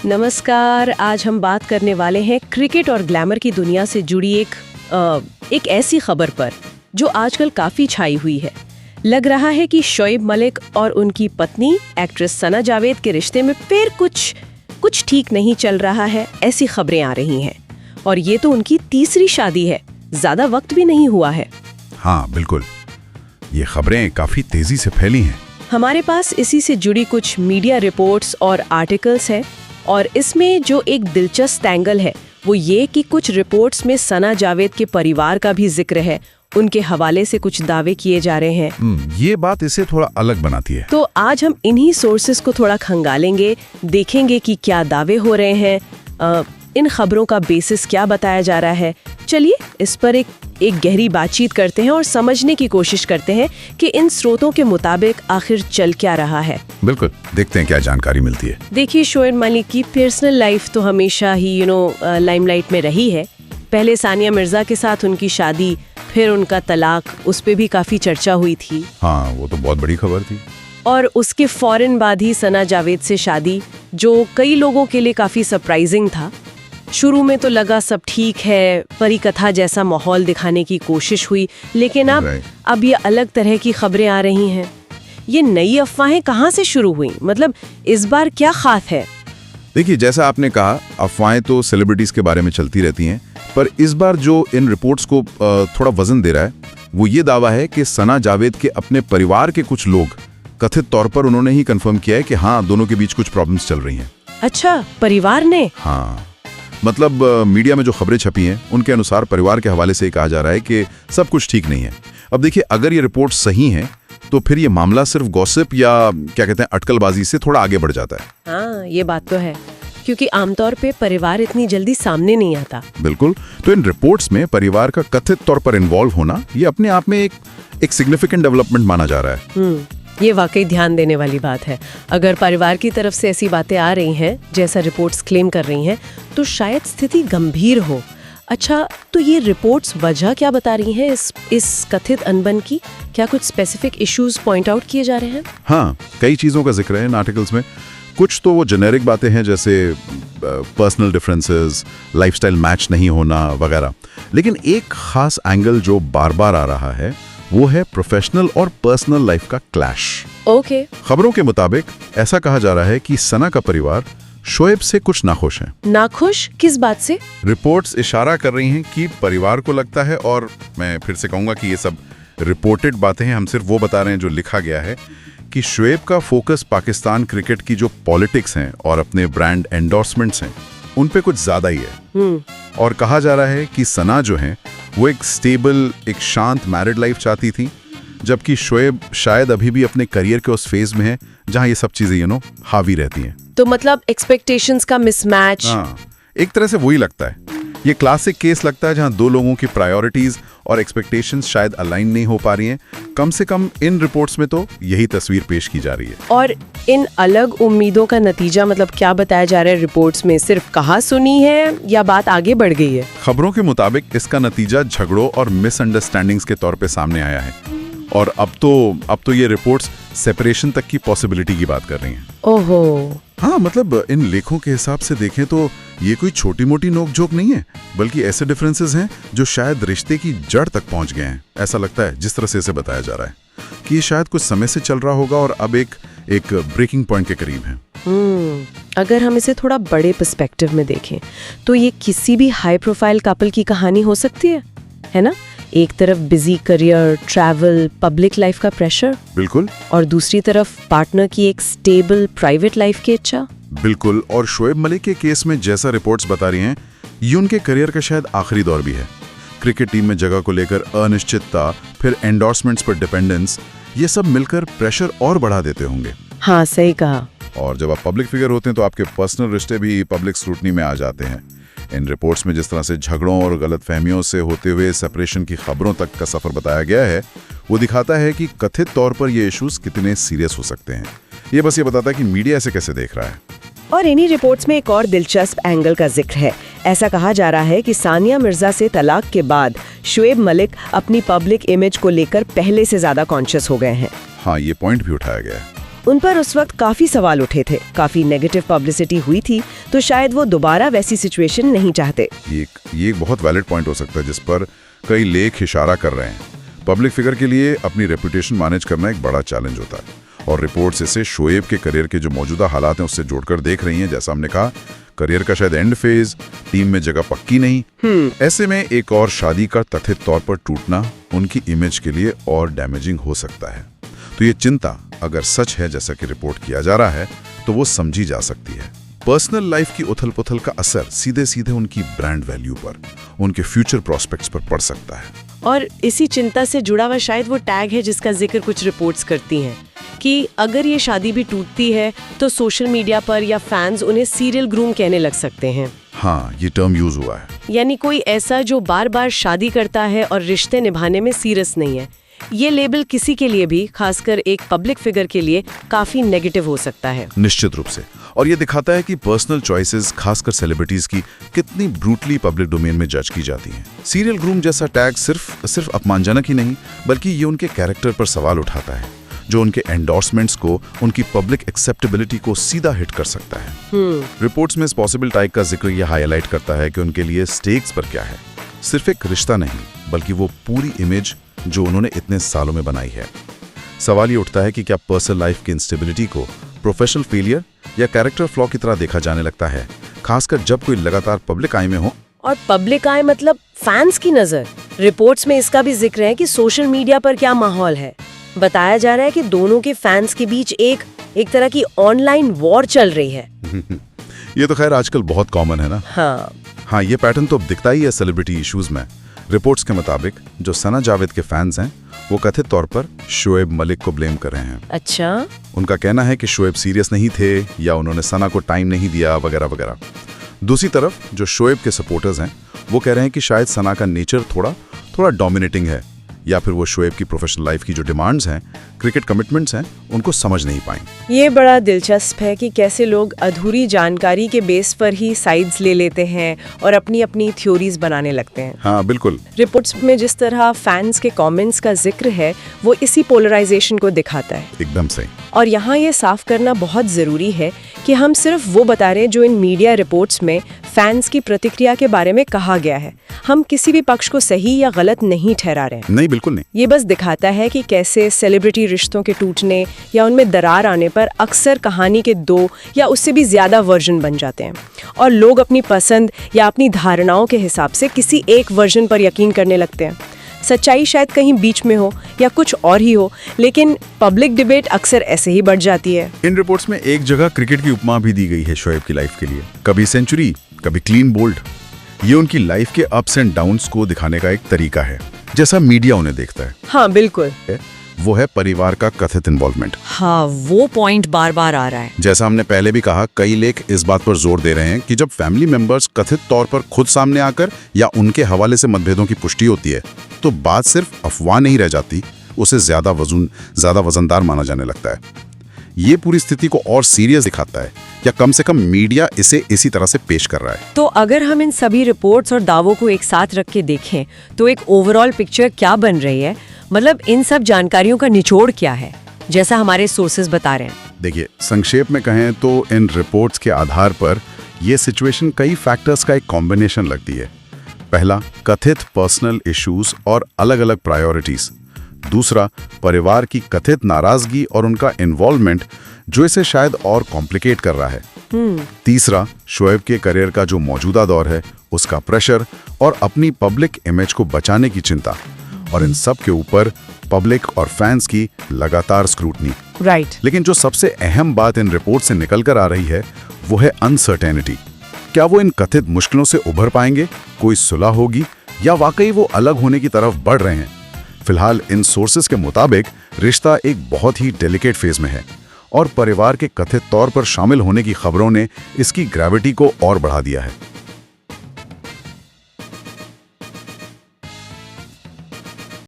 नमस्कार। आज हम बात करने वाले हैं क्रिकेट और ग्लैमर की दुनिया से जुड़ी एक ऐसी खबर पर जो आजकल काफी छाई हुई है। लग रहा है कि शोएब मलिक और उनकी पत्नी एक्ट्रेस सना जावेद के रिश्ते में फिर कुछ ठीक नहीं चल रहा है, ऐसी खबरें आ रही हैं। और ये तो उनकी तीसरी शादी है, ज्यादा वक्त भी नहीं हुआ है। हाँ बिल्कुल, ये खबरें काफी तेजी से फैली हैं। हमारे पास इसी से जुड़ी कुछ मीडिया रिपोर्ट्स और आर्टिकल्स हैं, और इसमें जो एक दिलचस्प एंगल है वो ये कि कुछ रिपोर्ट्स में सना जावेद के परिवार का भी जिक्र है। उनके हवाले से कुछ दावे किए जा रहे हैं। ये बात इसे थोड़ा अलग बनाती है। तो आज हम इन्हीं सोर्सेस को थोड़ा खंगालेंगे, देखेंगे कि क्या दावे हो रहे हैं, इन खबरों का बेसिस क्या बताया जा रहा है। चलिए इस पर एक गहरी बातचीत करते हैं और समझने की कोशिश करते हैं कि इन स्रोतों के मुताबिक आखिर चल क्या रहा है। बिल्कुल, देखते हैं क्या जानकारी मिलती है। देखिए, शोएब मलिक की पर्सनल लाइफ तो हमेशा ही लाइमलाइट में रही है। पहले सानिया मिर्जा के साथ उनकी शादी, फिर उनका तलाक, उस पे भी काफी चर्चा हुई थी। हाँ, वो तो बहुत बड़ी खबर थी। और उसके फौरन बाद ही सना जावेद से शादी, जो कई लोगों के लिए काफी सरप्राइजिंग था। शुरू में तो लगा सब ठीक है, परी कथा जैसा माहौल दिखाने की कोशिश हुई, लेकिन अब ये अलग तरह की खबरें आ रही हैं। ये नई अफवाहें कहाँ से शुरू हुई? मतलब इस बार क्या खास है? देखिए, जैसा आपने कहा, अफवाहें तो सेलिब्रिटीज के बारे में चलती रहती हैं, पर इस बार जो इन रिपोर्ट्स को थोड़ा वजन दे रहा है वो ये दावा है कि सना जावेद के अपने परिवार के कुछ लोग कथित तौर पर उन्होंने ही कंफर्म किया है कि हाँ, दोनों के बीच कुछ प्रॉब्लम्स चल रही हैं। अच्छा, परिवार ने? हाँ, मतलब मीडिया में जो खबरें छपी हैं उनके अनुसार परिवार के हवाले से कहा जा रहा है कि सब कुछ ठीक नहीं है। अब देखिए, अगर ये रिपोर्ट सही हैं तो फिर ये मामला सिर्फ गॉसिप या क्या कहते हैं अटकलबाजी से थोड़ा आगे बढ़ जाता है। हाँ, ये बात तो है, क्योंकि आमतौर पे परिवार इतनी जल्दी सामने नहीं आता। बिल्कुल, तो इन रिपोर्ट्स में परिवार का कथित तौर पर इन्वॉल्व होना ये अपने आप में एक सिग्निफिकेंट डेवलपमेंट माना जा रहा है। ये वाकई ध्यान देने वाली बात है। अगर परिवार की तरफ से ऐसी बातें आ रही हैं जैसा रिपोर्ट्स क्लेम कर रही हैं, तो शायद स्थिति गंभीर हो। अच्छा, तो ये रिपोर्ट्स वजह क्या बता रही हैं इस कथित अनबन की? क्या कुछ स्पेसिफिक इश्यूज पॉइंट आउट किए जा रहे हैं? हाँ, कई चीजों का जिक्र है इन आर्टिकल्स में। कुछ तो वो जेनेरिक बातें हैं, जैसे पर्सनल डिफरेंसेस, लाइफस्टाइल मैच नहीं होना वगैरह। लेकिन एक खास एंगल जो बार बार आ रहा है वो है प्रोफेशनल और पर्सनल लाइफ का क्लैश। ओके। खबरों के मुताबिक ऐसा कहा जा रहा है कि सना का परिवार शोएब से कुछ नाखुश है। नाखुश किस बात से? रिपोर्ट्स इशारा कर रही हैं कि परिवार को लगता है, और मैं फिर से कहूंगा कि ये सब रिपोर्टेड बातें हैं, हम सिर्फ वो बता रहे हैं जो लिखा गया है, कि शोएब का फोकस पाकिस्तान क्रिकेट की जो पॉलिटिक्स हैं और अपने ब्रांड एंडोर्समेंट्स हैं उन पे कुछ ज्यादा ही है। और कहा जा रहा है कि सना जो है वो एक स्टेबल, एक शांत मैरिड लाइफ चाहती थी, जबकि शोएब शायद अभी भी अपने करियर के उस फेज में है जहां ये सब चीजें हावी रहती हैं। तो मतलब एक्सपेक्टेशंस का मिसमैच। हाँ, एक तरह से वही लगता है। ये क्लासिक केस लगता है जहां दो लोगों की प्रायोरिटीज और एक्सपेक्टेशंस शायद अलाइन नहीं हो पा रही हैं। कम से कम इन रिपोर्ट्स में तो यही तस्वीर पेश की जा रही है। और इन अलग उम्मीदों का नतीजा मतलब क्या बताया जा रहा है रिपोर्ट्स में? सिर्फ कहा सुनी है या बात आगे बढ़ गई है? खबरों के मुताबिक इसका नतीजा झगड़ों और मिसअंडरस्टैंडिंग्स के तौर पे सामने आया है, और अब तो ये रिपोर्ट्स सेपरेशन तक की पॉसिबिलिटी की बात कर रही हैं। ओहो। हाँ, मतलब इन लेखों के हिसाब से देखें तो ये कोई छोटी मोटी नोकझोंक नहीं है, बल्कि ऐसे डिफरेंसेस हैं जो शायद रिश्ते की जड़ तक पहुंच गए हैं। ऐसा लगता है, जिस तरह से इसे बताया जा रहा है, कि ये शायद कुछ समय से चल रहा होगा और अब एक ब्रेकिंग पॉइंट के करीब है। अगर हम इसे थोड़ा बड़े पर्सपेक्टिव में देखें तो ये किसी भी हाई प्रोफाइल कपल की कहानी हो सकती है ना? एक तरफ busy career, travel, public life का प्रेशर, बिल्कुल, और दूसरी तरफ पार्टनर की एक स्टेबल प्राइवेट लाइफ की इच्छा। बिल्कुल, और शोएब मलिक के केस में जैसा रिपोर्ट्स बता रही हैं, ये उनके करियर का शायद आखिरी दौर भी है। क्रिकेट टीम में जगह को लेकर अनिश्चितता, फिर एंडोर्समेंट्स पर डिपेंडेंस, ये सब मिलकर प्रेशर और बढ़ा देते होंगे। हाँ, सही कहा। और जब आप पब्लिक फिगर होते हैं तो आपके पर्सनल रिश्ते भी पब्लिक स्क्रूटनी में आ जाते हैं। इन रिपोर्ट्स में जिस तरह से झगड़ों और गलतफहमियों से होते हुए सेपरेशन की खबरों तक का सफर बताया गया है, वो दिखाता है कि कथित तौर पर ये इश्यूज कितने सीरियस हो सकते हैं। ये बस ये बताता है कि मीडिया इसे कैसे देख रहा है। और इन्हीं रिपोर्ट्स में एक और दिलचस्प एंगल का जिक्र है। ऐसा कहा जा रहा है कि सानिया मिर्जा से तलाक के बाद शोएब मलिक अपनी पब्लिक इमेज को लेकर पहले से ज्यादा कॉन्शियस हो गए हैं। हाँ, ये पॉइंट भी उठाया गया है। उन पर उस वक्त काफी सवाल उठे थे, काफी नेगेटिव पब्लिसिटी हुई थी, तो शायद वो दोबारा वैसी सिचुएशन नहीं चाहते। ये एक बहुत वैलिड पॉइंट हो सकता है जिस पर कई लेख इशारा कर रहे हैं। पब्लिक फिगर के लिए अपनी रेपुटेशन मैनेज करना एक बड़ा चैलेंज होता है, और रिपोर्ट्स इसे शोएब के करियर के जो मौजूदा हालात हैं उससे जोड़कर देख रही हैं। जैसा हमने कहा, करियर का शायद एंड फेज, टीम में जगह पक्की नहीं। ऐसे में एक और शादी का कथित तौर पर टूटना उनकी इमेज के लिए और डैमेजिंग हो सकता है। तो ये चिंता अगर सच है जैसा कि रिपोर्ट किया जा रहा है तो वो समझी जा सकती है। पर्सनल लाइफ की उथल पुथल का असर सीधे सीधे उनकी ब्रांड वैल्यू पर, उनके फ्यूचर प्रोस्पेक्ट्स पर पड़ सकता है। और इसी चिंता से जुड़ा हुआ शायद वो टैग है जिसका जिक्र कुछ रिपोर्ट्स करती हैं कि अगर ये शादी भी टूटती है तो सोशल मीडिया पर या फैंस उन्हें सीरियल ग्रूम कहने लग सकते हैं। हाँ, ये टर्म यूज हुआ है। यानी कोई ऐसा जो बार बार शादी करता है और रिश्ते निभाने में सीरियस नहीं है। ये लेबल किसी के लिए भी, खासकर एक पब्लिक फिगर के लिए, काफी नेगेटिव हो सकता है। निश्चित रूप से। और ये दिखाता है कि पर्सनल चॉइसेस, खासकर सेलिब्रिटीज की, कितनी ब्रूटली पब्लिक डोमेन में जज की जाती हैं। सीरियल ग्रूम जैसा टैग सिर्फ अपमानजनक ही नहीं, बल्कि ये उनके कैरेक्टर पर सवाल उठाता है, जो उनके एंडोर्समेंट्स को, उनकी पब्लिक एक्सेप्टेबिलिटी को सीधा हिट कर सकता है। रिपोर्ट्स में इस पॉसिबल टाइप का जिक्र यह हाईलाइट करता है कि उनके लिए स्टेक्स पर क्या है। सिर्फ एक रिश्ता नहीं, बल्कि वो पूरी इमेज जो उन्होंने इतने सालों में बनाई है। सवाल ये उठता है कि क्या पर्सनल लाइफ की इंस्टेबिलिटी को प्रोफेशनल फेलियर या कैरेक्टर फ्लॉ की तरह देखा जाने लगता है, खासकर जब कोई लगातार पब्लिक आई में हो। और पब्लिक आई मतलब फैंस की नजर। रिपोर्ट्स में इसका भी जिक्र है कि सोशल मीडिया पर क्या माहौल है। बताया जा रहा है कि दोनों के फैंस के बीच एक तरह की ऑनलाइन वॉर चल रही है। ये तो खैर आजकल बहुत कॉमन है ना। हाँ, ये पैटर्न तो अब दिखता ही है सेलिब्रिटी इश्यूज में। रिपोर्ट्स के मुताबिक जो सना जावेद के फैंस हैं वो कथित तौर पर शोएब मलिक को ब्लेम कर रहे हैं। अच्छा। उनका कहना है कि शोएब सीरियस नहीं थे या उन्होंने सना को टाइम नहीं दिया वगैरह वगैरह। दूसरी तरफ जो शोएब के सपोर्टर्स हैं वो कह रहे हैं कि शायद सना का नेचर थोड़ा डोमिनेटिंग है, या फिर वो शोएब की प्रोफेशनल लाइफ की जो डिमांड्स हैं, क्रिकेट कमिटमेंट्स हैं, उनको समझ नहीं पाई। ये बड़ा दिलचस्प है कि कैसे लोग अधूरी जानकारी के बेस पर ही साइड्स ले लेते हैं और अपनी अपनी थ्योरीज बनाने लगते हैं। हाँ, बिल्कुल। रिपोर्ट्स में जिस तरह फैंस के कमेंट्स का जिक्र है वो इसी पोलराइजेशन को दिखाता है। एकदम सही। और यहाँ ये साफ करना बहुत जरूरी है कि हम सिर्फ वो बता रहे हैं जो इन मीडिया रिपोर्ट्स में फैंस की प्रतिक्रिया के बारे में कहा गया है। हम किसी भी पक्ष को सही या गलत नहीं ठहरा रहे हैं। नहीं, बिल्कुल नहीं। ये बस दिखाता है कि कैसे सेलिब्रिटी रिश्तों के टूटने या उनमें दरार आने पर अक्सर कहानी के 2 या उससे भी ज्यादा वर्जन बन जाते हैं, और लोग अपनी पसंद या अपनी धारणाओं के हिसाब से किसी एक वर्जन पर यकीन करने लगते हैं। सच्चाई शायद कहीं बीच में हो या कुछ और ही हो, लेकिन पब्लिक डिबेट अक्सर ऐसे ही बढ़ जाती है। इन रिपोर्ट्स में एक जगह क्रिकेट की उपमा भी दी गई है शोएब की लाइफ के लिए। कभी सेंचुरी, कभी क्लीन बोल्ड। ये उनकी लाइफ के अप्स एंड डाउन्स को दिखाने का एक तरीका है, जैसा मीडिया उन्हें देखता है। हाँ, बिल्कुल। वो है परिवार का कथित इन्वॉल्वमेंट। हाँ, वो पॉइंट बार बार आ रहा है। जैसा हमने पहले भी कहा, कई लेख इस बात पर जोर दे रहे हैं कि जब फैमिली मेंबर्स कथित तौर पर खुद सामने आकर या उनके हवाले से मतभेदों की पुष्टि होती है तो बात सिर्फ अफवाह नहीं रह जाती, उसे ज्यादा वजनदार माना जाने लगता है। ये पूरी स्थिति को और सीरियस दिखाता है, या कम से कम मीडिया इसे इसी तरह से पेश कर रहा है। तो अगर हम इन सभी रिपोर्ट्स और दावों को एक साथ रख के देखें तो एक ओवरऑल पिक्चर क्या बन रही है? मतलब इन सब जानकारियों का निचोड़ क्या है, जैसा हमारे सोर्सेज बता रहे हैं? देखिए, संक्षेप में कहें तो इन रिपोर्ट्स के आधार पर यह सिचुएशन कई फैक्टर्स का एक कॉम्बिनेशन लगती है। पहला, कथित पर्सनल इश्यूज और अलग अलग प्रायोरिटीज। दूसरा, परिवार की कथित नाराजगी और उनका इन्वॉल्वमेंट जो इसे शायद और कॉम्प्लिकेट कर रहा है। तीसरा, शोएब के करियर का जो मौजूदा दौर है उसका प्रेशर और अपनी पब्लिक इमेज को बचाने की चिंता, और इन सब के ऊपर पब्लिक और फैंस की लगातार स्क्रूटनी। राइट। लेकिन जो सबसे अहम बात इन रिपोर्ट से निकल कर आ रही है वो है अनसर्टेनिटी। क्या वो इन कथित मुश्किलों से उभर पाएंगे? कोई सुलह होगी या वाकई वो अलग होने की तरफ बढ़ रहे हैं? फिलहाल इन सोर्सेज के मुताबिक रिश्ता एक बहुत ही डेलिकेट फेज में है, और परिवार के कथित तौर पर शामिल होने की खबरों ने इसकी ग्रेविटी को और बढ़ा दिया है।